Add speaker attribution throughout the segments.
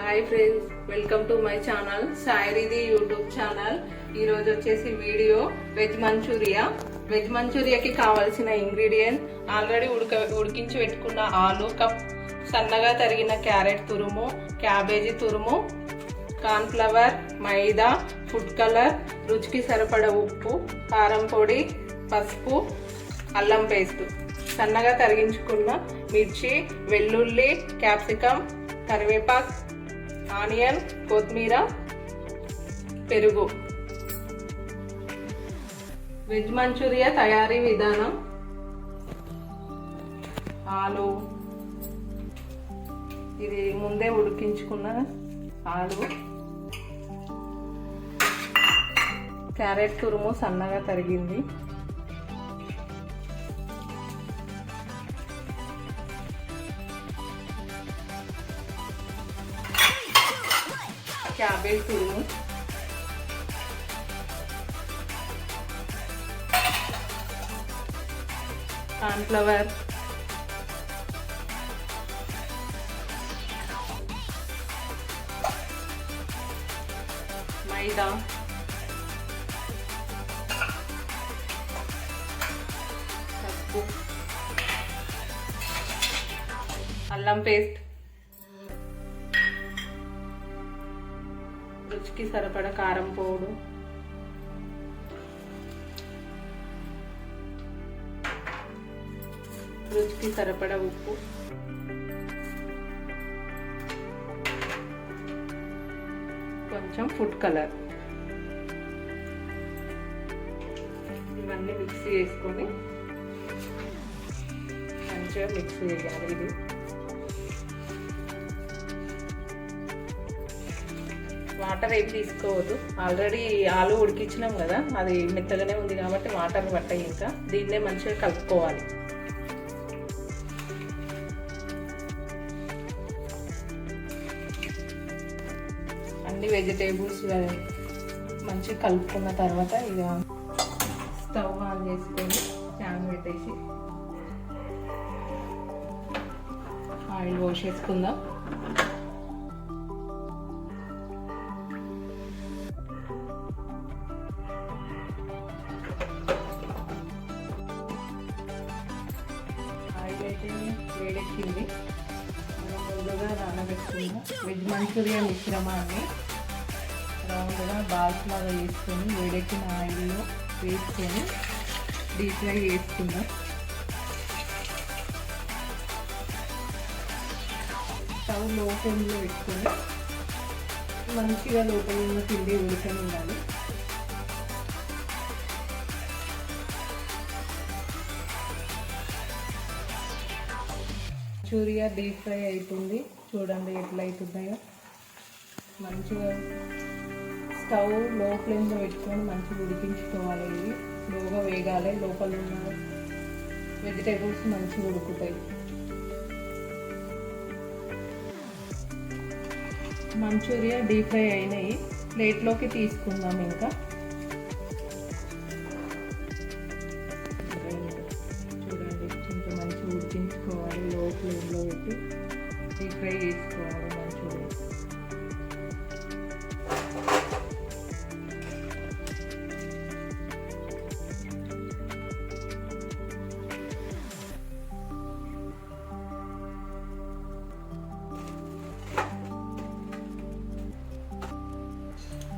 Speaker 1: Hi friends, welcome to my channel సాయిరిది YouTube channel. ఈరోజు వచ్చేసి వీడియో వెజ్ మంచూరియా. వెజ్ మంచూరియాకి కావాల్సిన ఇంగ్రీడియంట్ ఆల్రెడీ ఉడికించి పెట్టుకున్న ఆలు కప్, సన్నగా తరిగిన క్యారెట్ తురుము, క్యాబేజీ తురుము, కార్న్ఫ్లవర్, మైదా, ఫుడ్ కలర్, రుచికి సరిపడ ఉప్పు, కారం పొడి, పసుపు, అల్లం పేస్ట్, సన్నగా తరిగించుకున్న మిర్చి, వెల్లుల్లి, క్యాప్సికమ్, కరివేపాకు, ఆనియన్, కొత్తిమీర, పెరుగు. వెజ్ మంచూరియా తయారీ విధానం: ఆలు, ఇది ముందే ఉడికించుకున్న ఆలు, క్యారెట్ తురుము సన్నగా తరిగింది, క్యాబేజ్ తురుము, కార్న్ఫ్లవర్, మైదా, పసుపు, అల్లం పేస్ట్, రుచికి సరిపడ కారం పొడి, రుచికి సరిపడ ఉప్పు, కొంచెం ఫుడ్ కలర్. ఇవన్నీ మిక్స్ చేసుకొని మంచిగా మిక్స్ చేయాలి. ఇది వాటర్ ఏం తీసుకోవద్దు, ఆల్రెడీ ఆలు ఉడికించినాం కదా, అది మెత్తగానే ఉంది కాబట్టి వాటర్ పట్టాయి. ఇంకా దీన్నే మంచిగా కలుపుకోవాలి. అన్ని వెజిటేబుల్స్ మంచిగా కలుపుకున్న తర్వాత ఇక స్టవ్ ఆన్ చేసుకొని ప్యాన్ పెట్టేసి ఆయిల్ పోసేసుకుందాం. ఆయిల్ అయితే వేడెక్కింది. ముందుగా నానబెట్టుకున్న వెజ్ మంచూరియా మిశ్రమాన్ని రౌండ్గా బాల్స్ లాగా వేసుకొని వేడెక్కిన ఆయిల్లో వేసుకొని డీప్ ఫ్రై చేసుకుందాం. స్టవ్ లో ఫ్లేమ్లో పెట్టుకొని మంచిగా లోపల ఉన్న పిండి ఉడకని ఉండాలి. మంచూరియా డీప్ ఫ్రై అవుతుంది, చూడండి ఎట్లా అవుతుందో. మంచిగా స్టవ్ లో ఫ్లేమ్లో పెట్టుకొని మంచిగా ఉడికించుకోవాలి. ఇది స్లోగా వేగాలి, లోపల ఉన్న వెజిటేబుల్స్ మంచిగా ఉడుకుతాయి. మంచూరియా డీప్ ఫ్రై అయినాయి, ప్లేట్లోకి తీసుకుందాం. ఇంకా చూడండి ఇంకా మంచిగా ఉడికించుకోవాలి, లో ఫ్లేమ్లో పెట్టి డీప్ ఫ్రై చేసుకోవాలి మంచూరియా.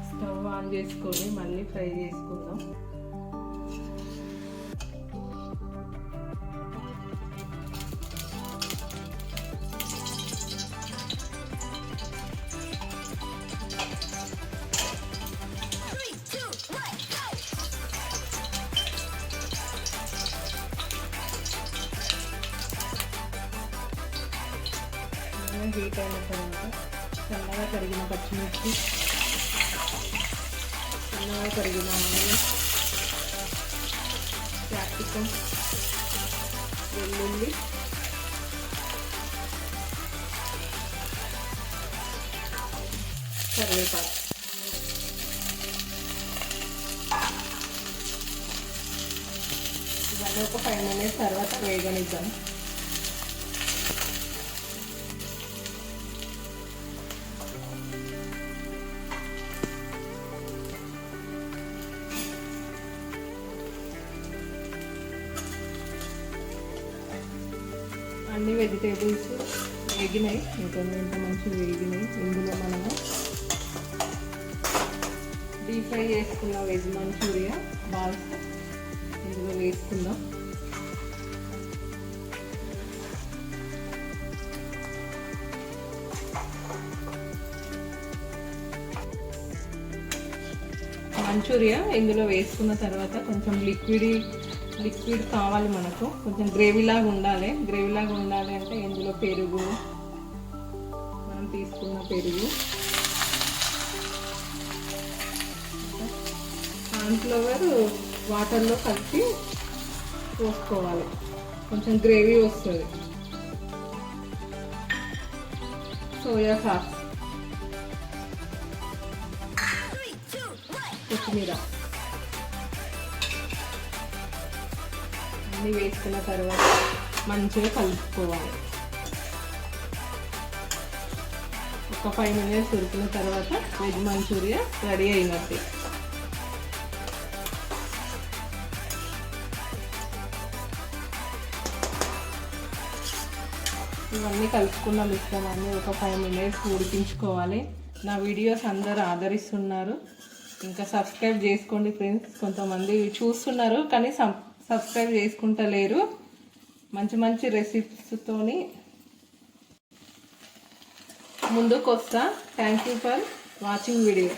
Speaker 1: స్టవ్ ఆన్ చేసుకొని మళ్ళీ ఫ్రై చేసుకుందాం. హీట్ అయిన తర్వాత సన్నగా తరిగిన పచ్చిమిర్చి, సన్నగా తరిగిన ఆనియన్, క్యాప్సికమ్, వెల్లుల్లి, కరివేపాకు. ఇవన్నీ ఒక 5 minutes తర్వాత వేగనిద్దాం. అన్ని వెజిటేబుల్స్ వేగినాయి, ఇంకా మంచిగా వేగినాయి. ఇందులో మనము డీప్ ఫ్రై చేసుకున్న వెజ్ మంచూరియా బాల్స్ ఇందులో వేసుకుందాం. మంచూరియా ఇందులో వేసుకున్న తర్వాత కొంచెం లిక్విడ్ కావాలి మనకు, కొంచెం గ్రేవీలాగా ఉండాలి. గ్రేవీలాగా ఉండాలి అంటే ఇందులో పెరుగు, మనం తీసుకున్న పెరుగు, కార్న్ఫ్లవర్ వాటర్లో కలిపి పోసుకోవాలి, కొంచెం గ్రేవీ వస్తుంది. సోయా సాస్, కొత్తిమీర అన్నీ వేసుకున్న తర్వాత మంచిగా కలుపుకోవాలి. ఒక 5 మినిట్స్ ఉడికిన తర్వాత వెజ్ మంచూరియా రెడీ అయినట్టే. ఇవన్నీ కలుపుకున్న మిశ్రమాన్ని ఒక 5 మినిట్స్ ఉడికించుకోవాలి. నా వీడియోస్ అందరూ ఆదరిస్తున్నారు, ఇంకా సబ్స్క్రైబ్ చేసుకోండి ఫ్రెండ్స్. కొంతమంది చూస్తున్నారు కానీ సబ్స్క్రైబ్ చేసుకుంటలేరు. మంచి మంచి రెసిపీస్తోని ముందుకు వస్తా. Thank you for watching video.